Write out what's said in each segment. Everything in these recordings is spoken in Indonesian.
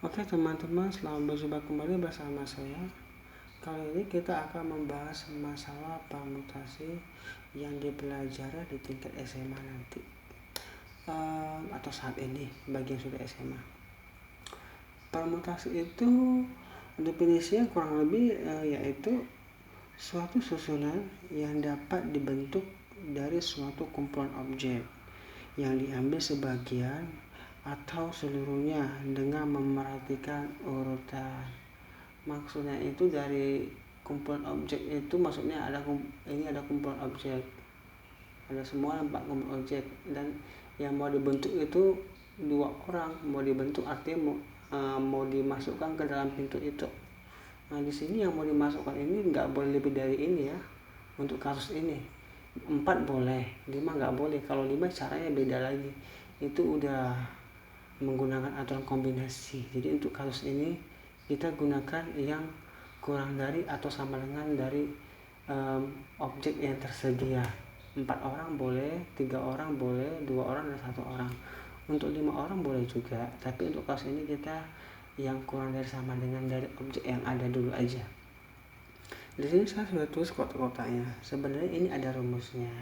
Oke teman-teman, selamat berjumpa kembali bersama saya. Kali ini kita akan membahas masalah permutasi yang dipelajari di tingkat SMA nanti, atau saat ini bagi yang sudah SMA. Permutasi itu definisinya kurang lebih yaitu suatu susunan yang dapat dibentuk dari suatu kumpulan objek yang diambil sebagian atau seluruhnya dengan memerhatikan urutan. Maksudnya itu dari kumpulan objek itu maksudnya ada kumpulan objek, ada semua 4 kumpulan objek, dan yang mau dibentuk itu 2 orang, mau dibentuk artinya mau dimasukkan ke dalam pintu itu. Nah di sini yang mau dimasukkan ini nggak boleh lebih dari ini ya. Untuk kasus ini 4 boleh, 5 nggak boleh. Kalau 5 caranya beda lagi, itu udah menggunakan aturan kombinasi. Jadi untuk kasus ini kita gunakan yang kurang dari atau sama dengan dari objek yang tersedia. 4 orang boleh, 3 orang boleh, 2 orang dan 1 orang. Untuk 5 orang boleh juga, tapi untuk kasus ini kita yang kurang dari sama dengan dari objek yang ada dulu aja. Di sini saya sudah tulis kotak-kotaknya. Sebenarnya ini ada rumusnya.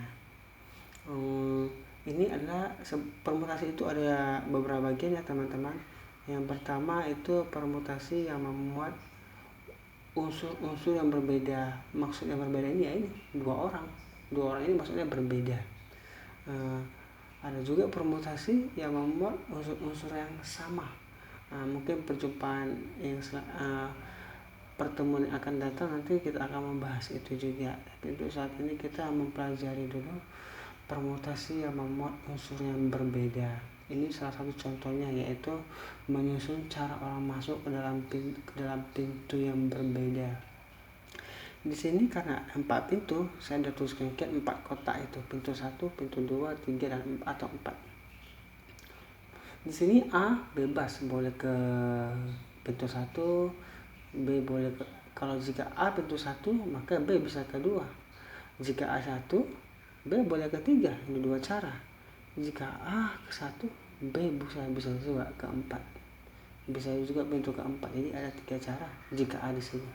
Ini adalah permutasi itu ada beberapa bagian ya teman-teman. Yang pertama itu permutasi yang memuat unsur-unsur yang berbeda. Maksud yang berbeda ini ya ini 2 orang. 2 orang ini maksudnya berbeda. Ada juga permutasi yang memuat unsur-unsur yang sama. Mungkin perjumpaan yang pertemuan yang akan datang nanti kita akan membahas itu juga. Tapi untuk saat ini kita mempelajari dulu permutasi yang memuat unsur yang berbeda. Ini salah satu contohnya yaitu menyusun cara orang masuk ke dalam pintu yang berbeda. Di sini karena 4 pintu, saya sudah tuliskan 4 kotak itu, pintu 1, pintu 2, 3 dan 4 atau 4. Di sini A bebas boleh ke pintu 1, B boleh ke, kalau jika A pintu 1 maka B bisa ke 2. Jika A1 B boleh ke 3, ini 2 cara. Jika A ke 1, B bisa juga ke 4. Bisa juga pintu ke 4. Jadi ada 3 cara jika A di sini.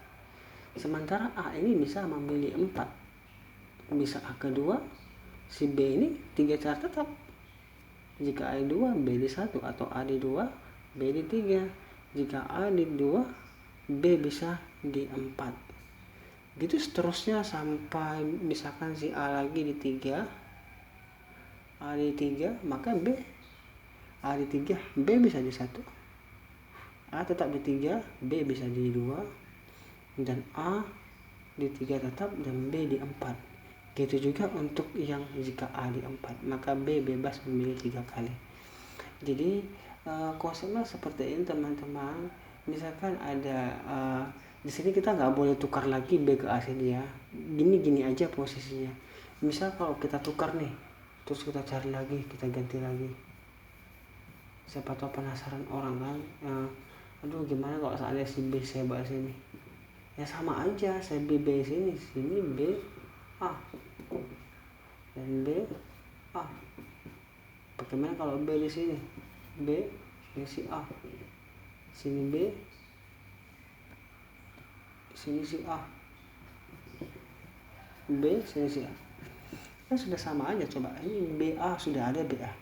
Sementara A ini bisa memilih 4. Bisa A ke 2, si B ini 3 cara tetap. Jika A di 2, B di 1, atau A di 2, B di 3. Jika A di 2, B bisa di 4. Gitu seterusnya sampai misalkan si A lagi di 3, A di 3, maka B A di 3, B bisa di 1. A tetap di 3, B bisa di 2, dan A di 3 tetap dan B di 4. Gitu juga untuk yang jika A di 4, maka B bebas memilih 3 kali. Jadi konsepnya seperti ini teman-teman. Misalkan ada di sini kita nggak boleh tukar lagi B ke A sini ya. Gini aja posisinya. Misal kalau kita tukar nih, terus kita cari lagi, kita ganti lagi. Siapa tahu penasaran orang kan. Aduh gimana kalau seandainya si B saya bawa sini? Ya sama aja, saya B sini B A dan B A. Bagaimana kalau B di sini? B ini si A. Sini B, sini si A. B sini si A. Kan sudah sama aja, coba. Ini BA sudah ada, BA.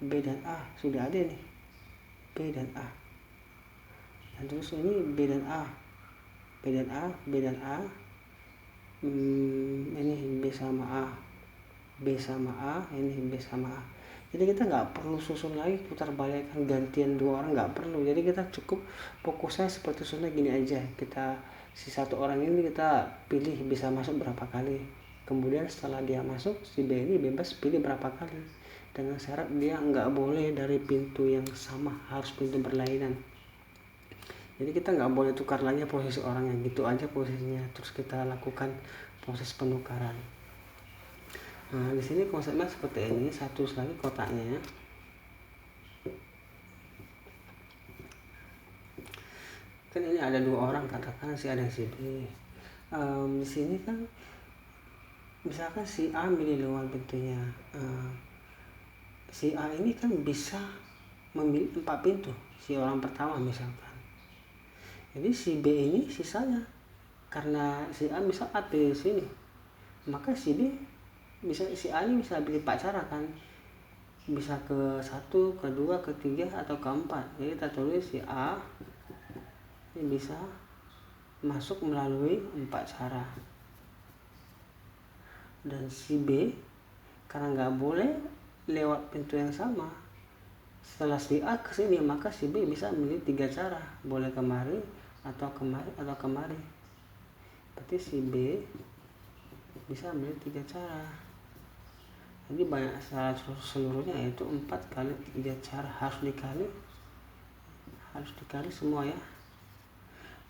B dan A sudah ada nih. B dan A. Dan terus ini B dan A. B dan A, B dan A. Ini B sama A. B sama A, ini B sama A. Jadi kita nggak perlu susun lagi, putar balikkan gantian 2 orang, nggak perlu. Jadi kita cukup fokusnya seperti susunnya gini aja. Kita si 1 orang ini kita pilih bisa masuk berapa kali. Kemudian setelah dia masuk, si B ini bebas pilih berapa kali. Dengan syarat dia nggak boleh dari pintu yang sama, harus pintu berlainan. Jadi kita nggak boleh tukar lagi posisi orangnya, gitu aja posisinya. Terus kita lakukan proses penukaran. Nah, di sini konsepnya seperti ini. Satu lagi kotaknya. Kan ini ada 2 orang, katakan si A dan si B. Di sini kan misalkan si A milih luar pintunya. Si A ini kan bisa memilih 4 pintu, si orang pertama misalkan. Jadi si B ini sisanya, karena si A misal A pilih sini, maka si B bisa, si A ini bisa pilih 4 cara kan, bisa ke 1, ke 2, ke 3, atau ke 4. Jadi kita tulis si A ini bisa masuk melalui 4 cara, dan si B karena nggak boleh lewat pintu yang sama, setelah si A ke sini maka si B bisa memilih 3 cara, boleh kemari atau kemari atau kemari. Berarti si B bisa memilih 3 cara. Jadi banyak cara seluruhnya, yaitu 4 kali 3 cara, harus dikali semua ya,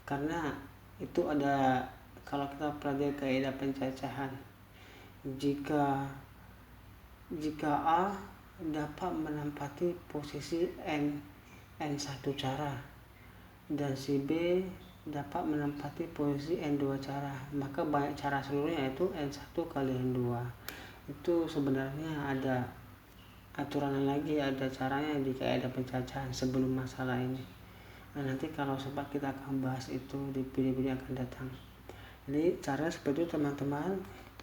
karena itu ada, kalau kita pelajari kaidah pencacahan, jika A dapat menempati posisi N1 cara dan si B dapat menempati posisi N2 cara, maka banyak cara seluruhnya, yaitu N1 kali N2. Itu sebenarnya ada aturan lagi, ada caranya di kaidah pencacahan sebelum masalah ini. Nah, nanti kalau sempat kita akan bahas itu di video-video yang akan datang. Jadi cara seperti itu teman-teman.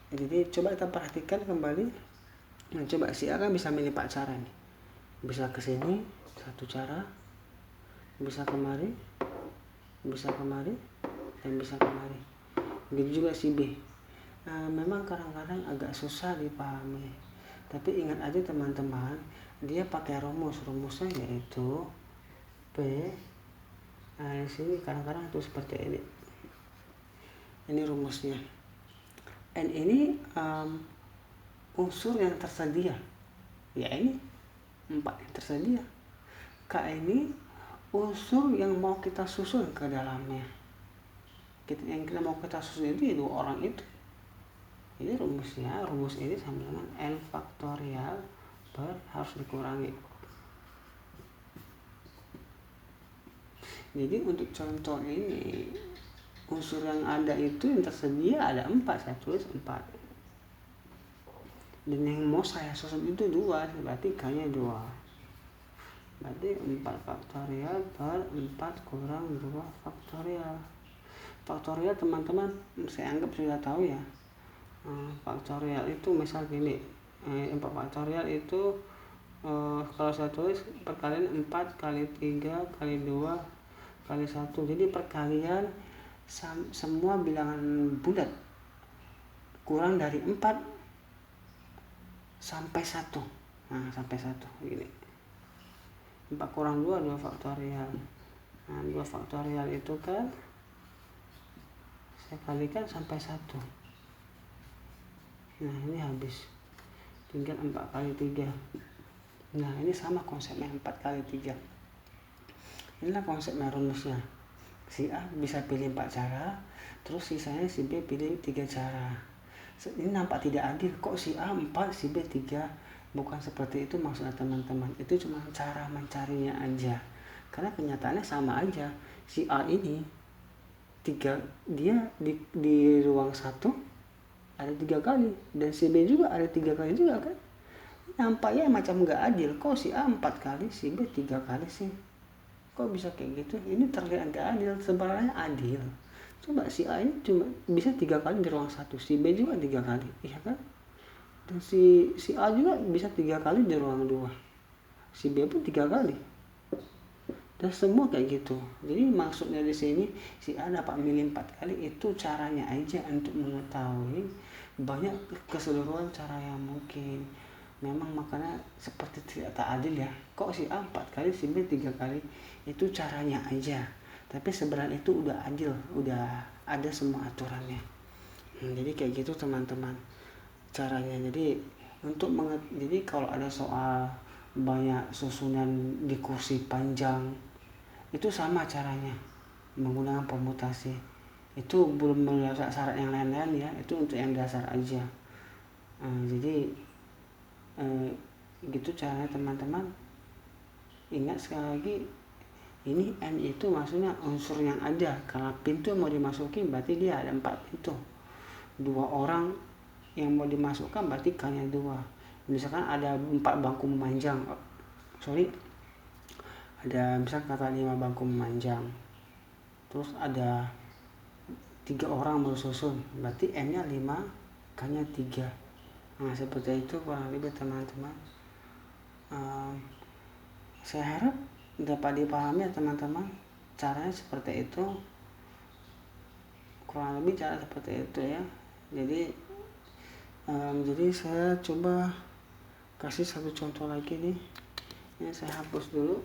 Jadi coba kita perhatikan kembali. Nah, coba si A kan bisa milih 4 cara nih. Bisa ke sini 1 cara, bisa kemari, dan bisa kemari. Begitu juga si B. Memang kadang-kadang agak susah dipahami, tapi ingat aja teman-teman, dia pakai rumusnya yaitu P. Nah, di sini kadang-kadang itu seperti ini. Ini rumusnya. N ini unsur yang tersedia, ya ini 4 yang tersedia. K ini unsur yang mau kita susun ke dalamnya. Yang kita mau kita susun itu 2 orang itu. Jadi rumus ini sama dengan N faktorial per harus dikurangi. Jadi untuk contoh ini, unsur yang ada itu yang tersedia ada 4, saya tulis 4. Dan yang mau saya susun itu 2, berarti K-nya 2. Berarti 4 faktorial per 4 kurang 2 faktorial. Faktorial teman-teman saya anggap sudah tahu ya. Faktorial itu misal gini, 4 faktorial itu kalau saya tulis perkalian 4 kali 3 kali 2 kali 1. Jadi perkalian semua bilangan bulat kurang dari 4 sampai 1. Nah, sampai 1 gini. 4 kurang 2 faktorial. Nah, 2 faktorial itu kan saya kalikan sampai 1. Nah, ini habis, tinggal 4 kali 3. Nah, ini sama konsepnya 4 kali 3. Inilah konsepnya, rumusnya. Si A bisa pilih 4 cara, terus sisanya si B pilih 3 cara. Ini nampak tidak adil, kok si A 4, si B 3. Bukan seperti itu maksudnya teman-teman, itu cuma cara mencarinya aja. Karena kenyataannya sama aja. Si A ini 3, dia di ruang 1 ada 3 kali, dan si B juga ada 3 kali juga kan. Nampaknya macam nggak adil, kok si A 4 kali, si B 3 kali sih, kok bisa kayak gitu. Ini terlihat nggak adil, sebenarnya adil. Coba si A ini cuma bisa 3 kali di ruang 1, si B juga 3 kali, iya kan. Dan si A juga bisa 3 kali di ruang 2, si B pun 3 kali, dan semua kayak gitu. Jadi maksudnya di sini si A dapat milih 4 kali, itu caranya aja untuk mengetahui banyak keseluruhan cara yang mungkin. Memang makanya seperti tidak tak adil ya, kok si A 4 kali, si B 3 kali. Itu caranya aja, tapi sebenarnya itu udah adil, udah ada semua aturannya. Jadi kayak gitu teman-teman caranya. Jadi jadi kalau ada soal banyak susunan di kursi panjang, itu sama caranya menggunakan permutasi. Itu belum melihat syarat yang lain-lain ya, itu untuk yang dasar aja. Jadi gitu caranya teman-teman. Ingat sekali lagi, ini N itu maksudnya unsur yang ada. Kalau pintu mau dimasuki berarti dia ada 4 pintu, 2 orang yang mau dimasukkan berarti K-nya 2. Misalkan ada 4 bangku memanjang, ada misal kata 5 bangku memanjang, terus ada 3 orang bersusun, berarti M-nya 5, K-nya 3. Nah seperti itu kurang lebih teman-teman. Saya harap dapat dipahami ya teman-teman, caranya seperti itu, kurang lebih cara seperti itu ya. Jadi saya coba kasih satu contoh lagi nih. Ini saya hapus dulu.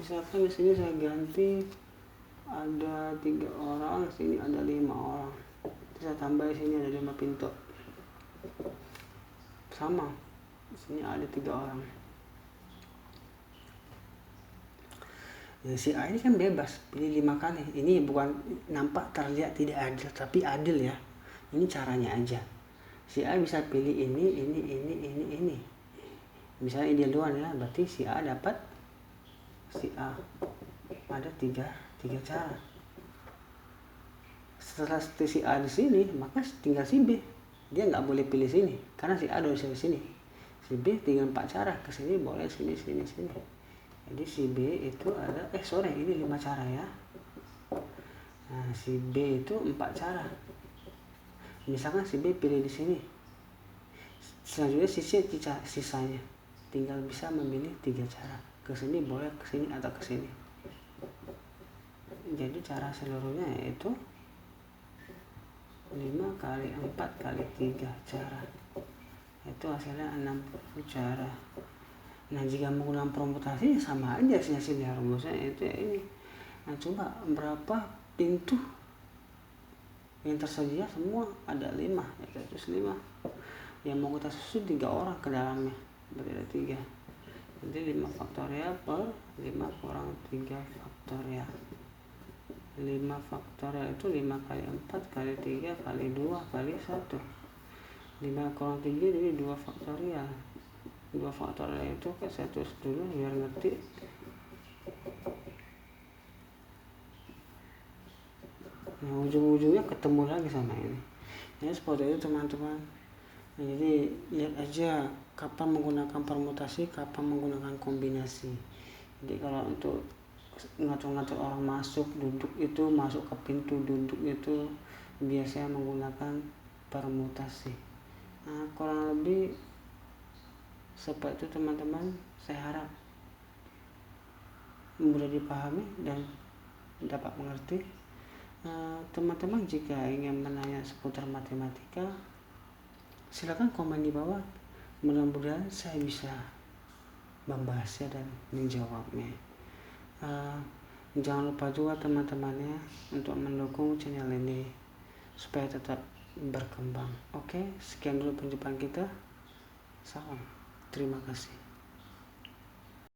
Misalkan di sini saya ganti ada 3 orang, di sini ada 5 orang. Saya tambah di sini ada 5 pintu. Sama. Di sini ada 3 orang. Ya, si A ini kan bebas pilih 5 kali. Ini bukan nampak terlihat tidak adil, tapi adil ya. Ini caranya aja. Si A bisa pilih ini. Misalnya dia duluan ya, berarti si A dapat si A. Ada 3 cara. Setelah si A di sini, maka tinggal si B. Dia nggak boleh pilih sini, karena si A udah di sini. Si B tinggal 4 cara, ke sini boleh, sini. Jadi si B itu ada, ini 5 cara ya. Nah, si B itu 4 cara. Misalkan si B pilih di sini. Selanjutnya sisanya tinggal bisa memilih 3 cara. Ke sini boleh, ke sini atau ke sini. Jadi cara seluruhnya yaitu 5 kali 4 kali 3 cara. Itu hasilnya 60 cara. Nah jika menggunakan permutasi sama aja hasilnya, rumusnya itu ya ini. Nah coba berapa pintu yang tersedia, semua ada 5 ya, terus 5 yang mau kita susun 3 orang ke dalamnya, berarti ada 3. Jadi 5 faktorial per 5 kurang 3 faktorial. 5 faktorial itu 5 kali 4 kali 3 kali 2 kali 1. 5 kurang 3 jadi 2 faktorial. 2 faktorial itu saya tulis dulu biar ngerti. Nah ujung-ujungnya ketemu lagi sama ini. Ya seperti itu teman-teman. Nah, jadi lihat aja kapan menggunakan permutasi, kapan menggunakan kombinasi. Jadi kalau untuk ngatur-ngatur orang masuk ke pintu duduk itu biasanya menggunakan permutasi. Nah kurang lebih seperti itu teman-teman. Saya harap mudah dipahami dan dapat mengerti. Teman-teman jika ingin menanya seputar matematika, silakan komen di bawah. Mudah-mudahan saya bisa membahasnya dan menjawabnya. Jangan lupa juga teman-temannya untuk mendukung channel ini supaya tetap berkembang. Oke, sekian dulu perjumpaan kita. Salam, terima kasih.